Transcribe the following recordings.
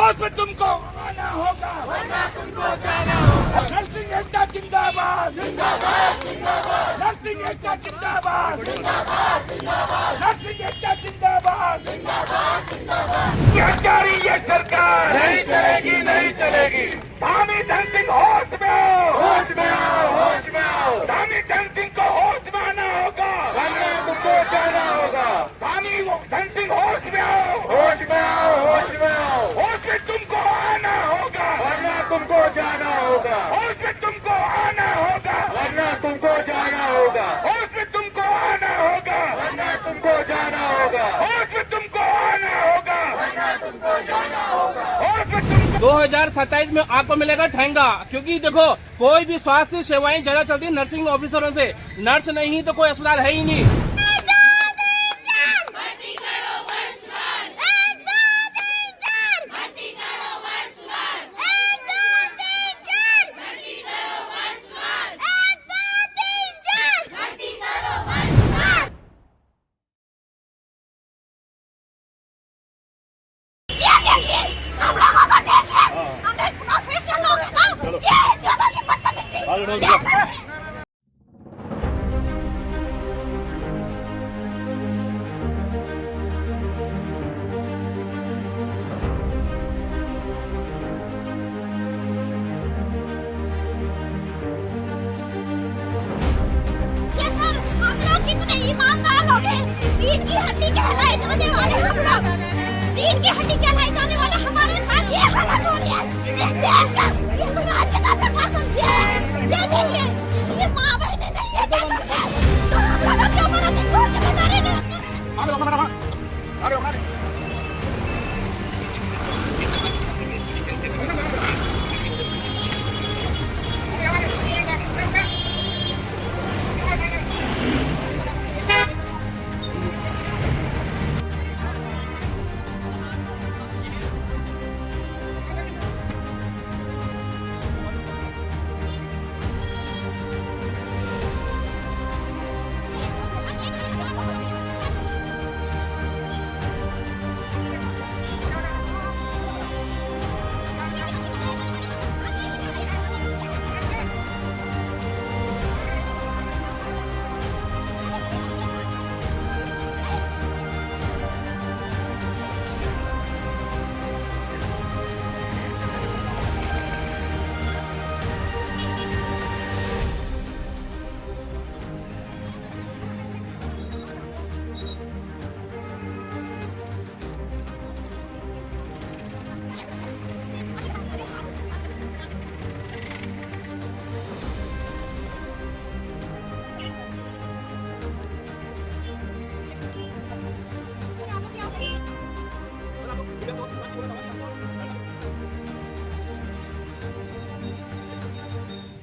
होश में तुमको आना होगा, वरना तुमको जाना होगा। नर्सिंग एकता जिंदाबाद, जिंदाबाद जिंदाबाद। नर्सिंग एकता जिंदाबाद, जिंदाबाद जिंदाबाद। नर्सिंग एकता जिंदाबाद, जिंदाबाद जिंदाबाद। क्या जारी ये सरकार नहीं चलेगी, नहीं चलेगी। धामी धन सिंह होश में आओ, होश में आओ, होश में आओ। धामी धन सिंह को होश में आना होगा, वरना तुमको जाना होगा। धामी धन सिंह होश में आओ, होश में आओ, होश में आओ। होश में तुमको आना होगा, वरना तुमको जाना होगा। होश में तुमको आना होगा, वरना तुमको जाना होगा। होश में तुमको आना होगा, वरना तुमको जाना होगा। होश में तुमको आना होगा, वरना तुमको जाना होगा। होश में तुमको 2027 में आपको मिलेगा ठेंगा, क्योंकि देखो कोई भी स्वास्थ्य सेवाएं ज्यादा चलती है नर्सिंग ऑफिसरों से। नर्स नहीं तो कोई अस्पताल है ही नहीं। हम लोगों को देखिए, हम एक प्रोफेशनल लोग हैं ना, ये दोनों की बदतमीजी। ये सर, हम लोग कितने ईमानदार लोग हैं, रीढ़ की हड्डी कहलाए जाने वाले हम लोग, रीढ़ की हड्डी कहलाए जाने वाले हमारे साथ ये हालत हो रही है। इस देश का, इस राज्य का प्रशासन ये है, ये देखिए, ये माँ बहने नहीं है क्या करते हैं? तो हम लोग क्यों मना नहीं छोड़ के बता रहे हैं?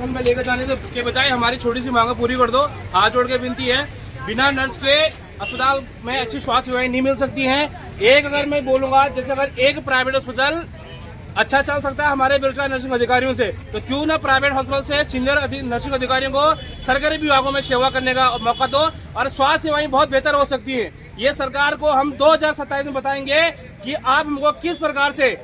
में लेकर जाने के बजाय हमारी छोटी सी मांग पूरी कर दो। हाथ जोड़ के विनती है, बिना नर्स के अस्पताल में अच्छी स्वास्थ्य सेवाएं नहीं मिल सकती हैं। एक अगर मैं बोलूंगा, जैसे अगर एक प्राइवेट अस्पताल अच्छा चल सकता है हमारे बेरोजगार नर्सिंग अधिकारियों से, तो क्यों ना प्राइवेट हॉस्पिटल से सीनियर नर्सिंग अधिकारियों को सरकारी विभागों में सेवा करने का मौका दो और स्वास्थ्य सेवाएं बहुत बेहतर हो सकती है। ये सरकार को हम 2027 में बताएंगे कि आप हमको किस प्रकार से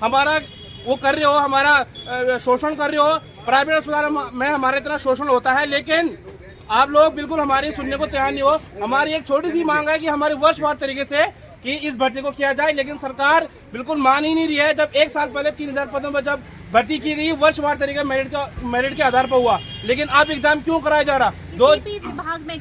हमारा वो कर रहे हो, हमारा शोषण कर रहे हो। प्राइवेट अस्पताल में हमारे इतना शोषण होता है, लेकिन आप लोग बिल्कुल हमारी सुनने को तैयार नहीं हो। हमारी एक छोटी सी मांग है कि हमारे वर्षवार तरीके से कि इस भर्ती को किया जाए, लेकिन सरकार बिल्कुल मान ही नहीं रही है। जब एक साल पहले 3000 पदों पर जब भर्ती की गई वर्षवार तरीके मेरिट के आधार पर हुआ, लेकिन अब एग्जाम क्यों कराया जा रहा?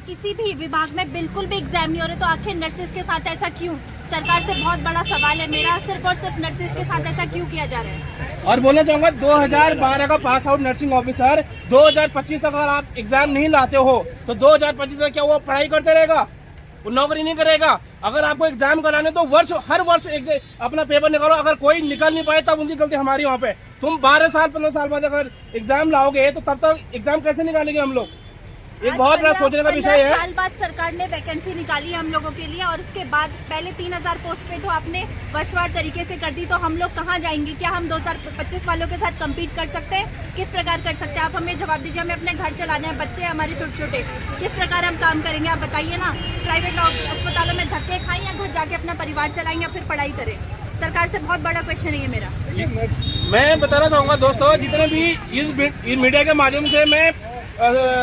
किसी भी विभाग में बिल्कुल भी एग्जाम नहीं हो रहे, तो आखिर नर्सेज के साथ ऐसा क्यों? सरकार से बहुत बड़ा सवाल है मेरा, सिर्फ और सिर्फ नर्सेज के साथ ऐसा क्यों किया जा रहा है? और बोलना चाहूंगा 2012 का पास आउट नर्सिंग ऑफिसर 2025 तक अगर आप एग्जाम नहीं लाते हो तो 2025 तक क्या वो पढ़ाई करते रहेगा? वो नौकरी नहीं करेगा। अगर आपको एग्जाम कराने तो हर वर्ष अपना पेपर निकालो। अगर कोई निकल नहीं पाए तब उनकी गलती हमारी वहाँ पे। तुम 12 साल 15 साल बाद अगर एग्जाम लाओगे तो तब तक एग्जाम कैसे निकालेंगे हम लोग? एक बहुत बड़ा सोचने का विषय है। साल बाद सरकार ने वैकेंसी निकाली हम लोगों के लिए और उसके बाद पहले 3000 पोस्ट पे तो आपने वर्षवार तरीके से कर दी, तो हम लोग कहाँ जाएंगे? क्या हम 2025 वालों के साथ कम्पीट कर सकते हैं? किस प्रकार कर सकते हैं? आप हमें जवाब दीजिए। हमें अपने घर चलाने हैं, बच्चे हमारे छोटे छोटे, किस प्रकार हम काम करेंगे? आप बताइए ना। प्राइवेट अस्पतालों में धक्के खाएं या घर जाके अपना परिवार चलाएं या फिर पढ़ाई करें? सरकार से बहुत बड़ा क्वेश्चन है ये मेरा। मैं बताना चाहूंगा दोस्तों, जितने भी इस मीडिया के माध्यम से मैं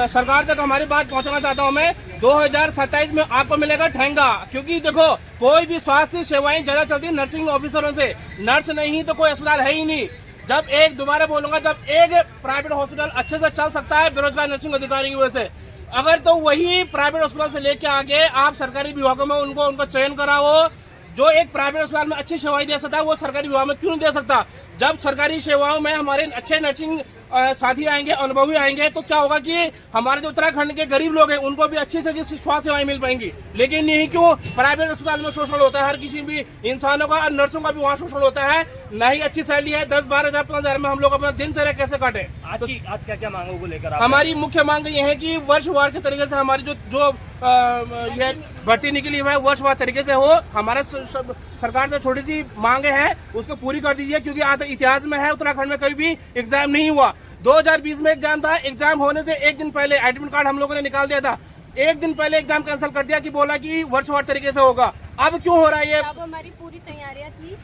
सरकार तक हमारी बात पहुंचाना चाहता हूं, मैं 2027 में आपको मिलेगा ठेंगा। क्योंकि देखो, कोई भी स्वास्थ्य सेवाएं ज्यादा चलती नर्सिंग ऑफिसरों से, नर्स नहीं तो कोई अस्पताल है ही नहीं। जब एक दोबारा बोलूंगा, जब एक प्राइवेट हॉस्पिटल अच्छे से चल सकता है बेरोजगार नर्सिंग अधिकारी की वजह से, अगर तो वही प्राइवेट अस्पताल से लेके आगे आप सरकारी विभागों में उनको चयन कराओ। जो एक प्राइवेट अस्पताल में अच्छी सेवाएं दे सकता है वो सरकारी विभाग में क्यों नहीं दे सकता? जब सरकारी सेवाओं में हमारे अच्छे नर्सिंग साथी आएंगे, अनुभवी आएंगे, तो क्या होगा कि हमारे जो उत्तराखंड के गरीब लोग हैं उनको भी अच्छी से अच्छी स्वास्थ्य सेवाएं मिल पाएंगी। लेकिन यही क्यों प्राइवेट अस्पताल में शोषण होता है, हर किसी भी इंसानों का, नर्सों का भी वहाँ शोषण होता है। न ही अच्छी सैलरी है, 10-12 15 हजार में हम लोग अपना दिनचर्या कैसे काटे? आज क्या क्या मांगों को लेकर हमारी मुख्य मांग ये है कि वर्षवार के तरीके से हमारी जो ये भर्ती निकली है वर्षवार तरीके से हो। हमारा सरकार से छोटी सी मांगे हैं, उसको पूरी कर दीजिए। क्योंकि आज इतिहास में है उत्तराखंड में कभी भी एग्जाम नहीं हुआ। 2020 में एग्जाम था, एग्जाम होने से एक दिन पहले एडमिट कार्ड हम लोगों ने निकाल दिया था, एक दिन पहले एग्जाम कैंसिल कर दिया कि बोला कि वर्षवार तरीके से होगा। अब क्यों हो रहा है ये? अब हमारी पूरी तैयारियां थी।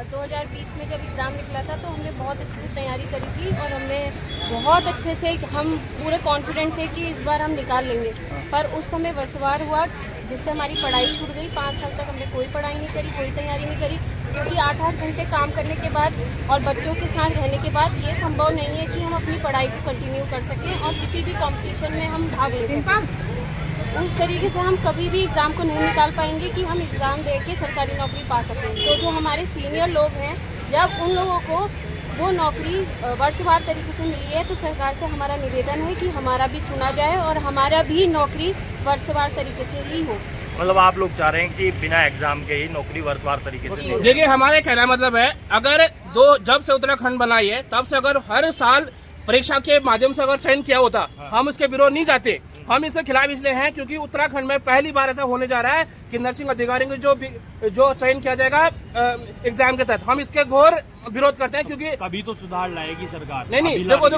2020 में जब एग्ज़ाम निकला था तो हमने बहुत अच्छी से तैयारी करी थी और हमने बहुत अच्छे से, हम पूरे कॉन्फिडेंट थे कि इस बार हम निकाल लेंगे। पर उस समय वर्षवार हुआ जिससे हमारी पढ़ाई छूट गई। 5 साल तक हमने कोई पढ़ाई नहीं करी, कोई तैयारी नहीं करी। क्योंकि 8-8 घंटे काम करने के बाद और बच्चों के साथ रहने के बाद ये संभव नहीं है कि हम अपनी पढ़ाई को कंटिन्यू कर सकें और किसी भी कंपटीशन में हम भाग ले सकें। उस तरीके से हम कभी भी एग्ज़ाम को नहीं निकाल पाएंगे कि हम एग्ज़ाम दे के सरकारी नौकरी पा सकें। तो जो हमारे सीनियर लोग हैं, जब उन लोगों को वो नौकरी वर्षवार तरीके से मिली है तो सरकार से हमारा निवेदन है कि हमारा भी सुना जाए और हमारा भी नौकरी वर्षवार तरीके से ही हो। मतलब आप लोग चाह रहे हैं कि बिना एग्जाम के ही नौकरी वर्षवार तरीके से हो? देखिए, हमारे कहना मतलब है, अगर जब से उत्तराखंड बनाई है तब से अगर हर साल परीक्षा के माध्यम से अगर चयन किया होता, हम उसके विरोध नहीं जाते। हम इसके खिलाफ इसलिए हैं क्योंकि उत्तराखंड में पहली बार ऐसा होने जा रहा है कि नर्सिंग अधिकारियों को जो चयन किया जाएगा एग्जाम के तहत, हम इसके घोर विरोध करते हैं। क्योंकि कभी तो सुधार लाएगी सरकार। नहीं, देखो,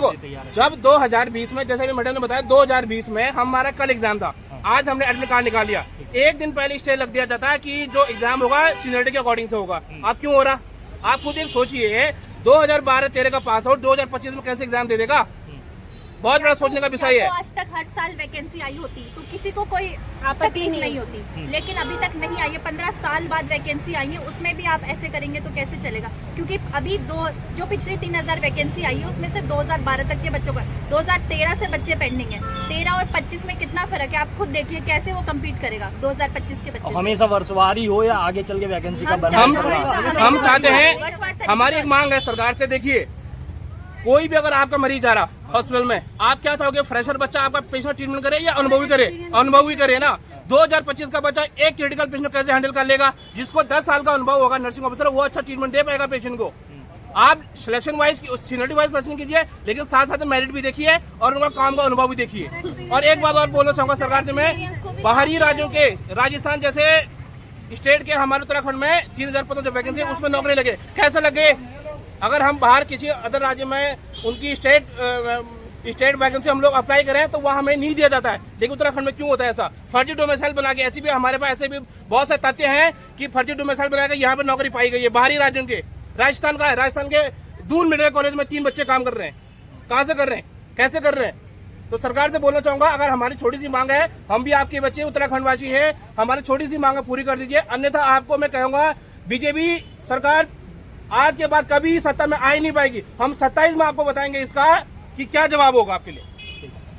जब 2020 में, जैसे मैडम ने बताया, 2020 में हमारा कल एग्जाम था, आज हमने एडमिट कार्ड निकाल लिया। एक दिन पहले स्टे लग दिया जाता है कि जो एग्जाम होगा सीनियरिटी के अकॉर्डिंग से होगा। अब क्यों हो रहा? आप खुद एक सोचिए, 2012-13 का पास आउट 2025 में कैसे एग्जाम दे देगा? बहुत बड़ा सोचने का विषय है। तो आज तक हर साल वैकेंसी आई होती तो किसी को कोई आपत्ति नहीं होती, लेकिन अभी तक नहीं आई है। 15 साल बाद वैकेंसी आई है, उसमें भी आप ऐसे करेंगे तो कैसे चलेगा? क्योंकि अभी जो पिछली 3000 वैकेंसी आई है उसमें से 2012 तक के बच्चों का, 2013 से बच्चे पेंडिंग है। 13 और 25 में कितना फर्क है? आप खुद देखिए कैसे वो कम्पीट करेगा 2025 के बच्चे। हमेशा वर्षवार ही हो या आगे चल के वैकेंसी का हम चाहते हैं, हमारी एक मांग है सरकार से। देखिए, कोई भी अगर आपका मरीज आ रहा हॉस्पिटल में, आप क्या चाहोगे? फ्रेशर बच्चा आपका पेशेंट ट्रीटमेंट करे या अनुभवी करे? अनुभवी करे ना। 2025 का बच्चा एक क्रिटिकल पेशेंट कैसे हैंडल कर लेगा? जिसको 10 साल का अनुभव होगा नर्सिंग ऑफिसर, वो अच्छा ट्रीटमेंट दे पाएगा पेशेंट को। आप selection wise seniority wise selection कीजिए, लेकिन साथ साथ मेरिट भी देखिए और उनका काम का अनुभव भी देखिए। और एक बात और बोलना चाहूंगा सरकार से मैं, बाहरी राज्यों के, राजस्थान जैसे स्टेट के हमारे उत्तराखंड में 3000 पदों जो वैकेंसी है उसमें नौकरी लगे, कैसे लगे? अगर हम बाहर किसी अदर राज्य में उनकी स्टेट वैकेंसी हम लोग अप्लाई करें तो वहाँ हमें नहीं दिया जाता है, लेकिन उत्तराखंड में क्यों होता है ऐसा? फर्जी डोमिसाइल बना के, ऐसी भी हमारे पास ऐसे भी बहुत से तथ्य हैं कि फर्जी डोमिसाइल बना के यहाँ पे नौकरी पाई गई है बाहरी राज्यों के। राजस्थान का है, राजस्थान के दून मेडिकल कॉलेज में 3 बच्चे काम कर रहे हैं। कहाँ से कर रहे हैं? कैसे कर रहे हैं? तो सरकार से बोलना चाहूंगा, अगर हमारी छोटी सी मांग है, हम भी आपके बच्चे उत्तराखंड वासी है, हमारी छोटी सी मांग पूरी कर दीजिए। अन्यथा आपको मैं कहूंगा, बीजेपी सरकार आज के बाद कभी सत्ता में आ ही नहीं पाएगी। हम 27 में आपको बताएंगे इसका कि क्या जवाब होगा आपके लिए।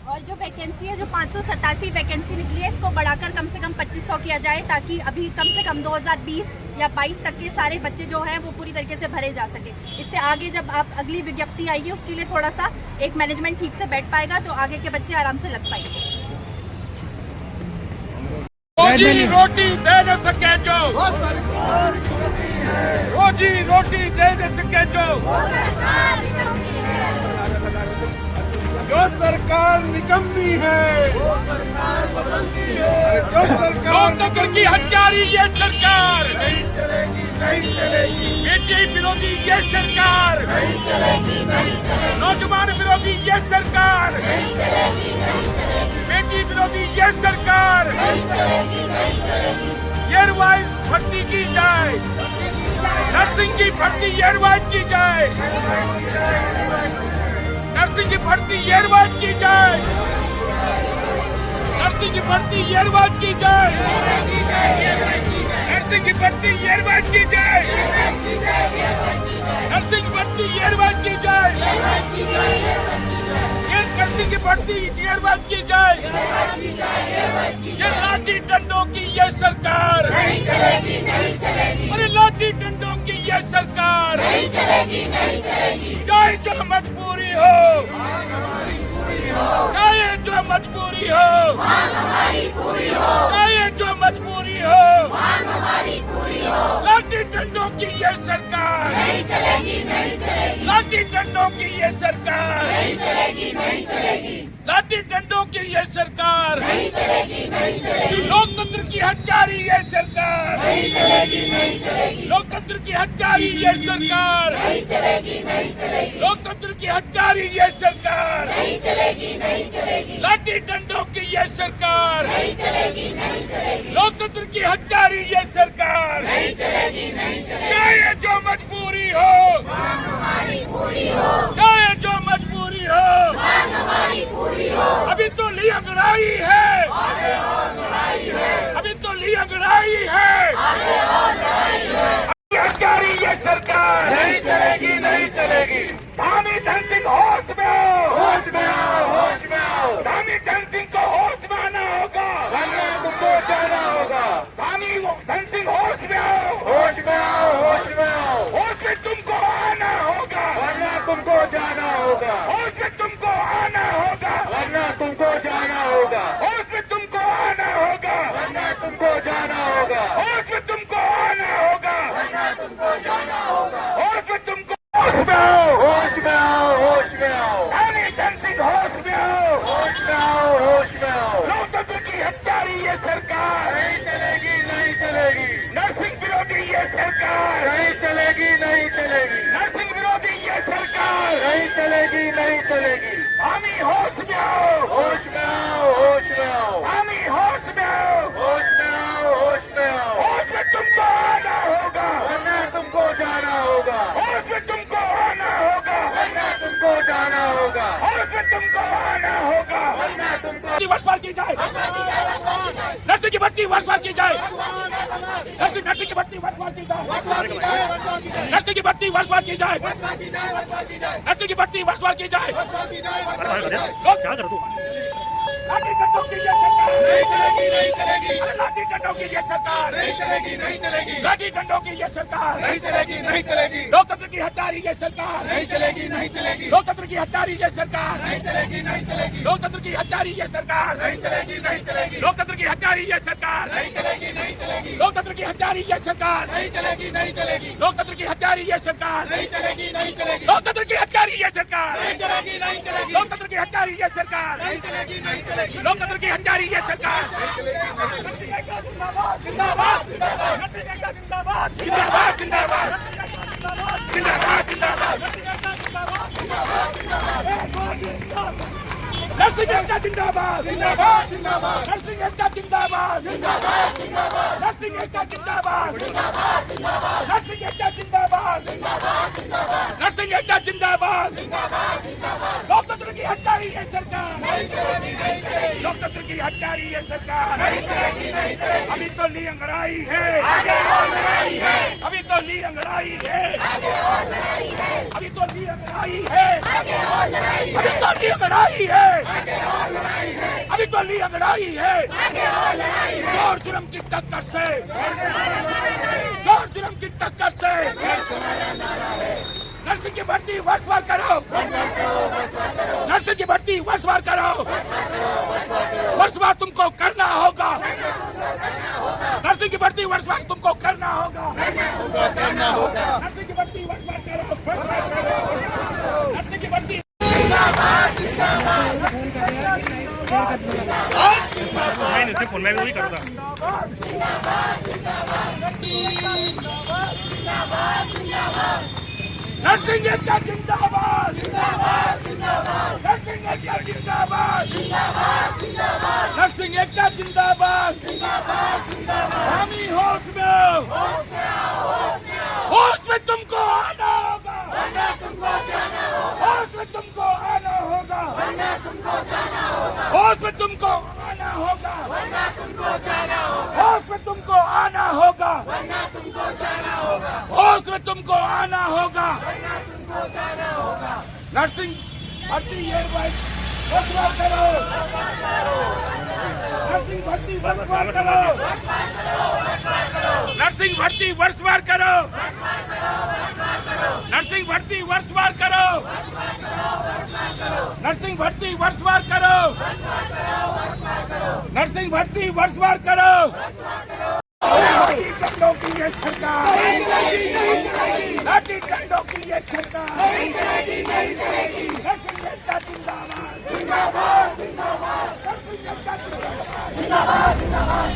और जो वैकेंसी है, जो 587 वैकेंसी निकली है, इसको बढ़ाकर कम से कम 2500 किया जाए, ताकि अभी कम से कम 2020 या 22 तक के सारे बच्चे जो हैं वो पूरी तरीके से भरे जा सके। इससे आगे जब आप अगली विज्ञप्ति आएगी उसके लिए थोड़ा सा एक मैनेजमेंट ठीक से बैठ पाएगा, तो आगे के बच्चे आराम से लग पाएंगे। रोजी रोटी दे न सके जो वो सरकार, रोजी रोटी दे न सके जो सरकार निकम्मी है, वो सरकार बदलती है, जो सरकार लोकतंत्र की हत्यारी ये सरकार नहीं चलेगी, नहीं चलेगी। बेटी विरोधी ये सरकार नहीं चलेगी, नहीं चलेगी। नौजवान विरोधी ये सरकार नहीं चलेगी, नहीं चलेगी। बेटी विरोधी ये सरकार नहीं चलेगी, नहीं चलेगी। ईयर वाइज भर्ती की जाए। नर्सिंग की भर्ती ये रिवाज की जाए, नर्सिंग की भर्ती ये रिवाज की जाए, नर्सिंग की भर्ती ये रिवाज की जाए, नर्सिंग की भर्ती ये रिवाज की जाए, नर्सिंग की भर्ती ये रिवाज की जाए, ये नर्सिंग की भर्ती ये रिवाज की जाए, ये लाठी डंडों की ये सरकार नहीं चलेगी, नहीं चलेगी, अरे लाठी डंडों की ये सरकार नहीं चलेगी, नहीं चलेगी, चाहे जो मजबूरी हो, चाहे जो मजबूरी हो, हमारी पूरी हो, चाहे जो मजबूरी हो, हमारी पूरी हो, लाठी डंडों की ये सरकार नहीं चलेगी, नहीं चलेगी, लाठी डंडों की ये सरकार नहीं चलेगी, नहीं चलेगी, लाठी डंडों की ये सरकार नहीं चलेगी, नहीं चलेगी, लोकतंत्र की हत्यारी ये सरकार नहीं चलेगी, नहीं चलेगी, लोकतंत्र की हत्यारी ये सरकार नहीं चलेगी, नहीं चलेगी, लोकतंत्र की हत्यारी ये सरकार नहीं चलेगी, नहीं चलेगी, लाठी डंडों की ये सरकार नहीं चलेगी, नहीं चलेगी, लोकतंत्र की हत्यारी ये सरकार नहीं चलेगी, नहीं चलेगी, चाहे जो मजबूरी हो, हमारी पूरी हो, चाहे जो मजबूरी हो, हमारी पूरी हो, अभी तो ली अंगड़ाई है, आगे और लड़ाई है, अभी तो ली अंगड़ाई है, आगे और लड़ाई है, हत्यारी ये सरकार नहीं चलेगी, नहीं चलेगी, धामी धन सिंह होश में आओ, होश में आओ, होश में आओ, धामी धन सिंह को होश में आना होगा, वरना तुमको जाना होगा, धामी धन सिंह होश में आओ, होश में आओ, होश में आओ, होश में तुमको आना होगा, वरना तुमको जाना होगा, होश में तुमको आना होगा, वरना तुमको जाना होगा, होश में तुमको आना होगा, वरना तुमको जाना होगा, होश में तुमको आना होगा, वरना तुमको जाना होगा, होश में तुमको होश में आओ, होश में आओ, होश में आओ, धामी धन सिंह होश में आओ, होश में आओ, होश में आओ, लोकतंत्र की हत्यारी ये सरकार नहीं चलेगी, नहीं चलेगी, नर्सिंग विरोधी ये सरकार नहीं चलेगी, नहीं चलेगी, नर्सिंग विरोधी ये सरकार नहीं चलेगी, नहीं चलेगी, धामी होश में आओ, होश में आओ, होश में आओ, धामी होश में आओ, होश में आओ, होश में आओ, होश में तुमको आना होगा, वरना तुमको जाना होगा, होश में तुमको आना होगा, वरना तुमको जाना होगा, होश में तुमको आना होगा, वरना तुमको वर्षवार की जाए, नर्सिंग की भर्ती वर्षवार की जाए, नर्सिंग की भर्ती वर्षवार की जाए, नर्सिंग की भर्ती वर्षवार की जाए, नर्सिंग की भर्ती वर्षवार की जाए, क्या कर तू? लाठी डंडों की ये सरकार नहीं चलेगी, नहीं चलेगी, लाठी डंडों की ये सरकार नहीं चलेगी, नहीं चलेगी, लाठी डंडों की ये सरकार नहीं चलेगी, नहीं चलेगी, लोकतंत्र की हत्यारी ये सरकार नहीं चलेगी, नहीं चलेगी, लोकतंत्र की हत्यारी ये सरकार नहीं चलेगी, नहीं चलेगी, लोकतंत्र की हत्यारी ये सरकार नहीं चलेगी, नहीं चलेगी, लोकतंत्र की हत्यारी ये सरकार नहीं चलेगी, नहीं चलेगी, लोकतंत्र की हत्यारी ये सरकार नहीं चलेगी, नहीं चलेगी, लोकतंत्र की हत्यारी ये सरकार नहीं चलेगी, नहीं चलेगी, लोकतंत्र की हत्यारी ये सरकार नहीं चलेगी, नहीं चलेगी, लोकतंत्र की हत्यारी ये सरकार नहीं चलेगी, नहीं चलेगी, लोकतंत्र की हत्यारी ये सरकार जिंदाबाद, जिंदाबाद, जिंदाबाद, जिंदाबाद, जिंदाबाद, जिंदाबाद, नर्सिंग एकता जिंदाबाद, जिंदाबाद, जिंदाबाद, नर्सिंग एकता जिंदाबाद, जिंदाबाद, जिंदाबाद, नर्सिंग एकता जिंदाबाद, जिंदाबाद, जिंदाबाद, नर्सिंग एकता जिंदाबाद, जिंदाबाद, जिंदाबाद, नर्सिंग एकता जिंदाबाद, जिंदाबाद, जिंदाबाद, लोकतंत्र की हत्यारी ये सरकार नहीं चलेगी, नहीं चलेगी, लोकतंत्र की हत्यारी ये सरकार नहीं चलेगी, नहीं चलेगी, अभी तो ली अंगड़ाई है, आगे और लड़ाई है, अभी तो ली अंगड़ाई है, आगे और लड़ाई है, अभी तो ली अंगड़ाई है, आगे और लड़ाई है, अभी तो ली अंगड़ाई है, आगे और लड़ाई है, अभी तो ली अंगड़ाई है, आगे और लड़ाई है, जोर जुर्म की टक्कर से, जोर जुर्म की टक्कर से, नर्सिंग की भर्ती वर्षवार करो, नर्सिंग की भर्ती वर्षवार करो, वर्षवार तुमको करना होगा, नर्सिंग की भर्ती वर्षवार तुमको करना होगा, नर्सिंग की भर्ती वर्षवार करो, नर्सिंग की भर्ती नहीं सिर्फ फोन में भी वही करूँगा। नर्सिंग एकता जिंदाबाद, जिंदाबाद, जिंदाबाद, नर्सिंग एकता जिंदाबाद, जिंदाबाद, जिंदाबाद, नर्सिंग एकता जिंदाबाद, जिंदाबाद, जिंदाबाद, हामी होश में आओ, होश में आओ, होश में आओ, तुमको आना होगा, वरना तुमको जाना होगा। होश में तुमको आना होगा, वरना तुमको जाना होगा। होश में तुमको आना होगा, वरना तुमको जाना होगा। नर्सिंग भर्ती वर्षवार करो, नर्सिंग भर्ती वर्षवार करो, नर्सिंग भर्ती वर्षवार करो, नर्सिंग भर्ती वर्षवार करो, नर्सिंग भर्ती वर्षवार करो, नर्सिंग भर्ती वर्षवार करो। लाठी डंडों की ये सरकार, लाठी डंडों की ये सरकार, नर्सिंग जनता जिंदाबाद, जिंदाबाद, जिंदाबाद, नर्सिंग जनता जिंदाबाद, जिंदाबाद, जिंदाबाद।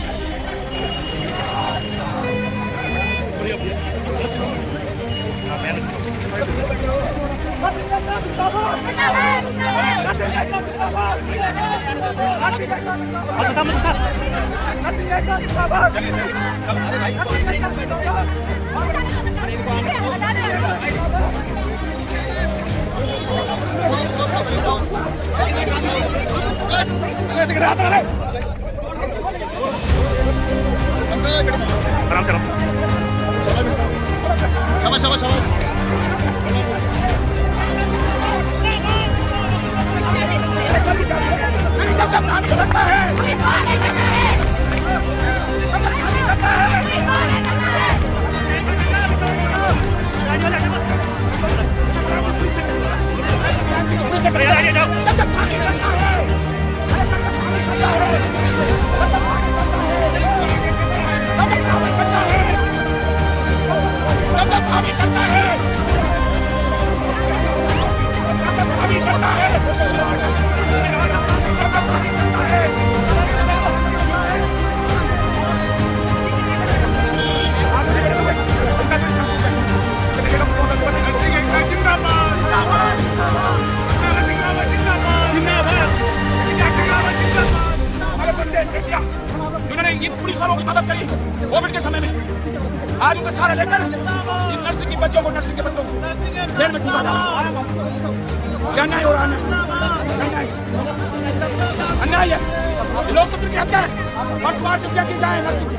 पुलिस वालों की मदद करी कोविड के समय में, आज उनके सारे लेकर इन नर्सिंग की बच्चों को, नर्सिंग के बच्चों को जेल में घुसा डाला। क्या अन्याय हो रहा है? अन्याय है, लोकतंत्र की हत्या है। वर्षवार क्या की जाए नर्सिंग की?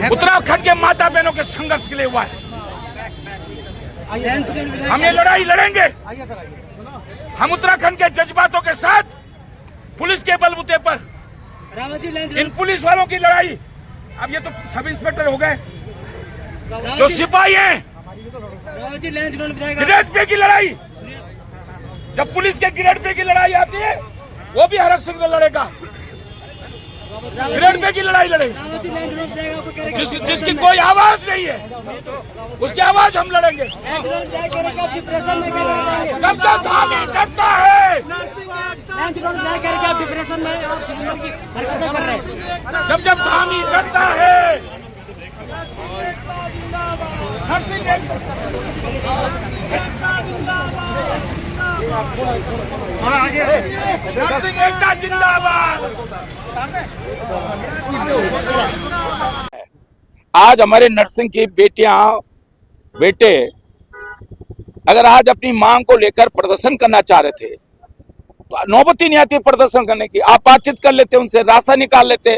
उत्तराखंड के माता बहनों के संघर्ष के लिए हुआ है। हम ये लड़ाई लड़ेंगे। हम उत्तराखंड के जज्बातों के साथ पुलिस के बलबूते पर इन पुलिस वालों की लड़ाई, अब ये तो सब इंस्पेक्टर हो गए, जो सिपाही हैं, ग्रेड पे की लड़ाई, जब पुलिस के ग्रेड पे की लड़ाई आती है वो भी हरक सिंह लड़ेगा, ग्रेड पे की लड़ाई लड़ेगा। जिसकी कोई आवाज नहीं है उसकी आवाज हम लड़ेंगे। सबसे धामी डरता है जब धामी डरता है। नर्सिंग एकता जिंदाबाद। आज हमारे नर्सिंग की बेटियां बेटे अगर आज अपनी मांग को लेकर प्रदर्शन करना चाह रहे थे तो नौबत ही नहीं आती प्रदर्शन करने की। आप बातचीत कर लेते, उनसे रास्ता निकाल लेते,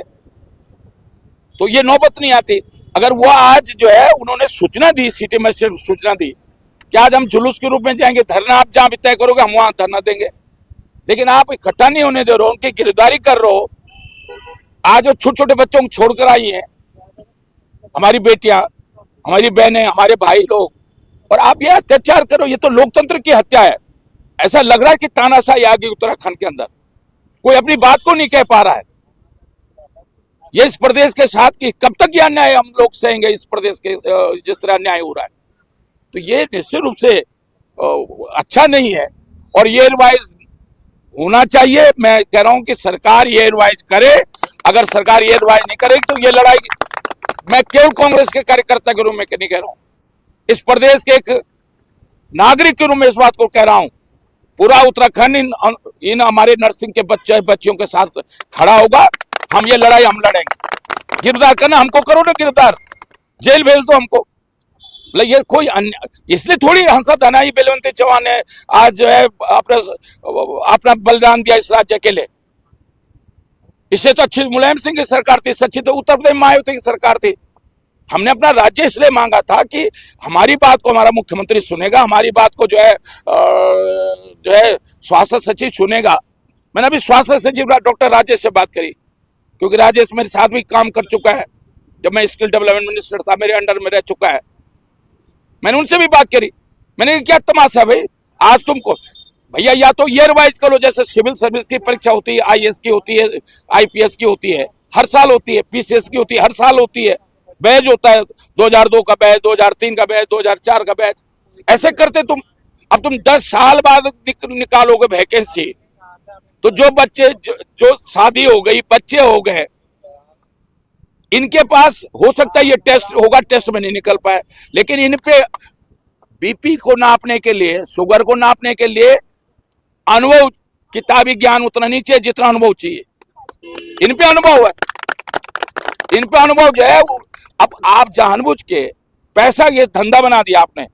तो ये नौबत नहीं आती। अगर वो आज जो है उन्होंने सूचना दी, सिटी मजिस्ट्रेट सूचना दी कि आज हम जुलूस के रूप में जाएंगे, धरना आप जहां भी तय करोगे हम वहां धरना देंगे, लेकिन आप इकट्ठा नहीं होने दे रहे हो, उनकी गिरफ्तारी कर रहे हो। आज वो छोटे छोटे बच्चों को छोड़कर आई हैं, हमारी बेटियां, हमारी बहनें, हमारे भाई लोग, और आप ये अत्याचार करो। ये तो लोकतंत्र की हत्या है। ऐसा लग रहा है कि तानाशाही आ गई उत्तराखंड के अंदर, कोई अपनी बात को नहीं कह पा रहा है। ये इस प्रदेश के साथ कि कब तक यह अन्याय हम लोग सहेंगे, इस प्रदेश के जिस तरह अन्याय हो रहा है, तो ये निश्चित रूप से अच्छा नहीं है और ये रिवाइज होना चाहिए। मैं कह रहा हूं कि सरकार ये रिवाइज करे। अगर सरकार ये रिवाइज नहीं करेगी तो ये लड़ाई, मैं केवल कांग्रेस के कार्यकर्ता के रूप में नहीं कह रहा हूं, इस प्रदेश के एक नागरिक के रूप में इस बात को कह रहा हूं, पूरा उत्तराखंड इन हमारे नर्सिंग के बच्चियों के साथ खड़ा होगा। हम ये लड़ाई हम लड़ेंगे। गिरफ्तार करना हमको करो ना, गिरफ्तार, जेल भेज दो हमको, मतलब ये कोई इसलिए थोड़ी हंसत हनाई बलवंत चौहान ने आज जो है अपना बलिदान दिया इस राज्य के लिए। इससे तो अच्छी मुलायम सिंह की सरकार थी, सच्ची तो उत्तर प्रदेश मायावती की सरकार थी। हमने अपना राज्य इसलिए मांगा था कि हमारी बात को हमारा मुख्यमंत्री सुनेगा, हमारी बात को जो है स्वास्थ्य सचिव सुनेगा। मैंने अभी स्वास्थ्य सचिव डॉक्टर राजेश से बात करी, क्योंकि राजेश मेरे साथ भी काम कर चुका है, जब मैं स्किल डेवलपमेंट मिनिस्टर था मेरे अंडर में रह चुका है। मैंने उनसे भी बात करी, मैंने कहा क्या तमाशा भाई, आज तुमको भैया या तो ईयर वाइज करो, जैसे सिविल सर्विस की परीक्षा होती है, IAS की होती है, IPS की होती है, हर साल होती है, PCS की होती है, हर साल होती है, बैच होता है 2002 का बैच, 2003 का बैच, 2004 का बैच, ऐसे करते तुम। अब तुम 10 साल बाद निकालोगे वैकेंसी, तो जो बच्चे जो शादी हो गई, बच्चे हो गए, इनके पास हो सकता है ये टेस्ट होगा, टेस्ट में नहीं निकल पाए, लेकिन इन पे BP को नापने के लिए, शुगर को नापने के लिए अनुभव, किताबी ज्ञान उतना नहीं चाहिए जितना अनुभव चाहिए। इन पे अनुभव है, इन पे अनुभव जो है। अब आप जानबूझ के पैसा, ये धंधा बना दिया आपने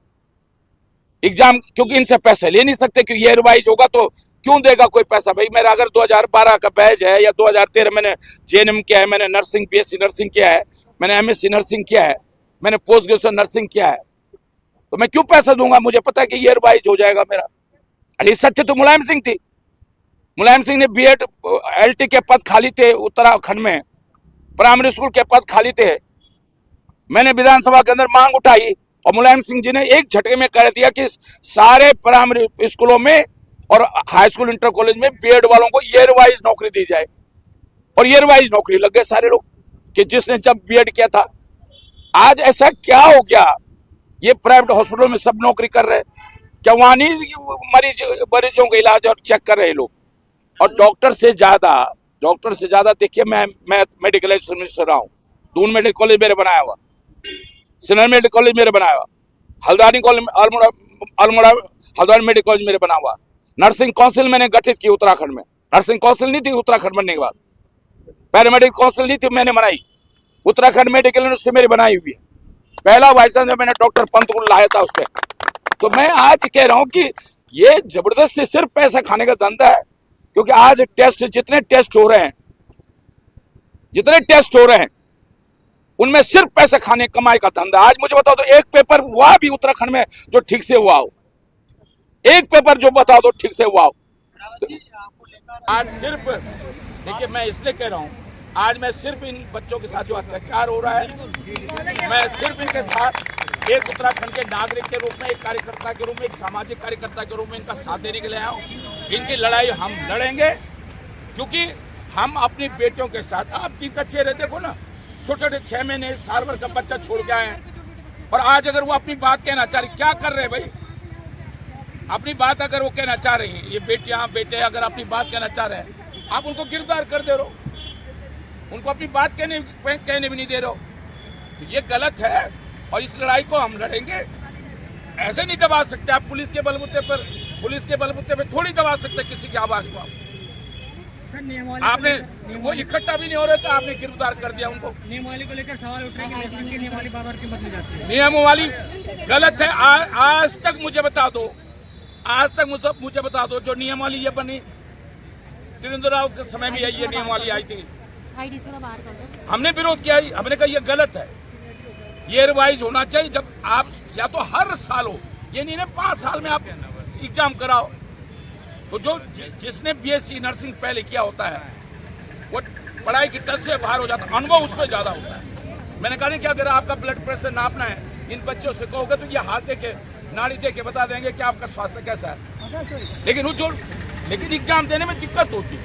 एग्जाम, क्योंकि इनसे पैसे ले नहीं सकते, क्योंकि ईयर वाइज होगा तो क्यों देगा कोई पैसा। भाई मेरा अगर 2012 का बैच है या 2013 मैंने JNM किया है, मैंने नर्सिंग BSc नर्सिंग किया है, मैंने MSc नर्सिंग किया है, मैंने पोस्ट ग्रेजुएशन नर्सिंग किया है, तो मैं क्यों पैसा दूंगा। मुझे पता है कि ईयर वाइज हो जाएगा मेरा। अरे सच्चे तो मुलायम सिंह थी, मुलायम सिंह ने B.Ed LT के पद खाली थे उत्तराखंड में, प्राइमरी स्कूल के पद खाली थे। मैंने विधानसभा के अंदर मांग उठाई और मुलायम सिंह जी ने एक झटके में कह दिया कि सारे प्राइमरी स्कूलों में और हाई स्कूल इंटर कॉलेज में B.Ed वालों को ईयर वाइज नौकरी दी जाए। और ईयर वाइज नौकरी लग गए सारे लोग, कि जिसने जब B.Ed किया था। आज ऐसा क्या हो गया, ये प्राइवेट हॉस्पिटलों में सब नौकरी कर रहे हैं, क्या वहां नहीं मरीजों का इलाज और चेक कर रहे लोग। और डॉक्टर से ज्यादा देखिए, मैं मेडिकल एजुकेशन मिनिस्टर रहा हूँ, दून मेडिकल कॉलेज मेरे बनाया हुआ, सिनर मेडिकल कॉलेज मेरे बनाया हुआ, Haldwani college, Almora Haldwani medical college मेरे बना हुआ। नर्सिंग काउंसिल मैंने गठित की उत्तराखंड में, नर्सिंग काउंसिल नहीं थी उत्तराखंड बनने के बाद, पैरामेडिकल काउंसिल नहीं थी, मैंने बनाई। उत्तराखंड मेडिकल यूनिवर्सिटी मेरी बनाई हुई है, पहला वाइस चांसलर मैंने डॉक्टर पंत को लाया था उसपे। तो मैं आज कह रहा हूं कि ये जबरदस्ती सिर्फ पैसा खाने का धंधा है, क्योंकि आज जितने टेस्ट हो रहे हैं उनमें सिर्फ पैसा खाने कमाई का धंधा। आज मुझे बताओ तो एक पेपर हुआ भी उत्तराखंड में जो ठीक से हुआ हो, एक पेपर जो बता दो ठीक से हुआ हो। आज सिर्फ देखिए, मैं इसलिए कह रहा हूं, आज मैं सिर्फ इन बच्चों के साथ जो अत्याचार हो रहा है, मैं सिर्फ इनके साथ एक उत्तराखंड के नागरिक के रूप में, एक कार्यकर्ता के रूप में, एक सामाजिक कार्यकर्ता के रूप में इनका साथ देने के लिए आया हूं। इनकी लड़ाई हम लड़ेंगे, क्योंकि हम अपनी बेटियों के साथ, आप जिनका चेहरे देखो ना, छोटे छोटे 6 महीने 1 साल भर का बच्चा छोड़ के आए हैं, और आज अगर वो अपनी बात कहना चाह रही, क्या कर रहे हैं भाई, अपनी बात अगर वो कहना चाह रही हैं, ये बेटियां बेटे अगर अपनी बात कहना चाह रहे हैं, आप उनको गिरफ्तार कर दे रहे हो, उनको अपनी बात कहने भी नहीं दे रहे हो, तो ये गलत है। और इस लड़ाई को हम लड़ेंगे, ऐसे नहीं दबा सकते आप। पुलिस के बलबूते पर थोड़ी दबा सकते किसी की आवाज को। आपने वो इकट्ठा भी नहीं हो रहे तो आपने गिरफ्तार कर दिया उनको। नियमावली को लेकर सवाल उठ रहे हैं कि नियमावली बार बार क्यों बदली जाती है। नियमावली गलत है। आज तक मुझे बता दो जो नियमावली ये बनी, त्रिवेंद्र राव के समय में ये नियमावली आई थी, हमने विरोध किया, हमने कहा ये गलत है, ईयर वाइज होना चाहिए। जब आप या तो हर साल हो, ये नहीं 5 साल में आप एग्जाम कराओ, तो जो जिसने BSc नर्सिंग पहले किया होता है वो पढ़ाई की टच से बाहर हो जाता है, अनुभव उसमें ज्यादा होता है। मैंने कहा नहीं कि अगर आपका ब्लड प्रेशर नापना है, इन बच्चों से कहोगे तो ये हाथ देके नाड़ी देके बता देंगे कि आपका स्वास्थ्य कैसा है। लेकिन एग्जाम देने में दिक्कत होती है।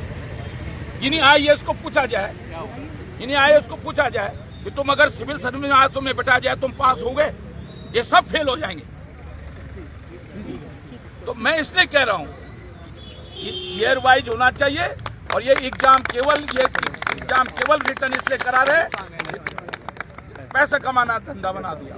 इन्हीं IAS को पूछा जाए कि तुम अगर सिविल सर्विस में आज तुम्हें बैठा जाए, तुम पास हो गए, ये सब फेल हो जाएंगे। तो मैं इसलिए कह रहा हूं ईयर वाइज होना चाहिए, और ये एग्जाम केवल रिटर्न इसलिए करा रहे, पैसा कमाना धंधा बना दिया।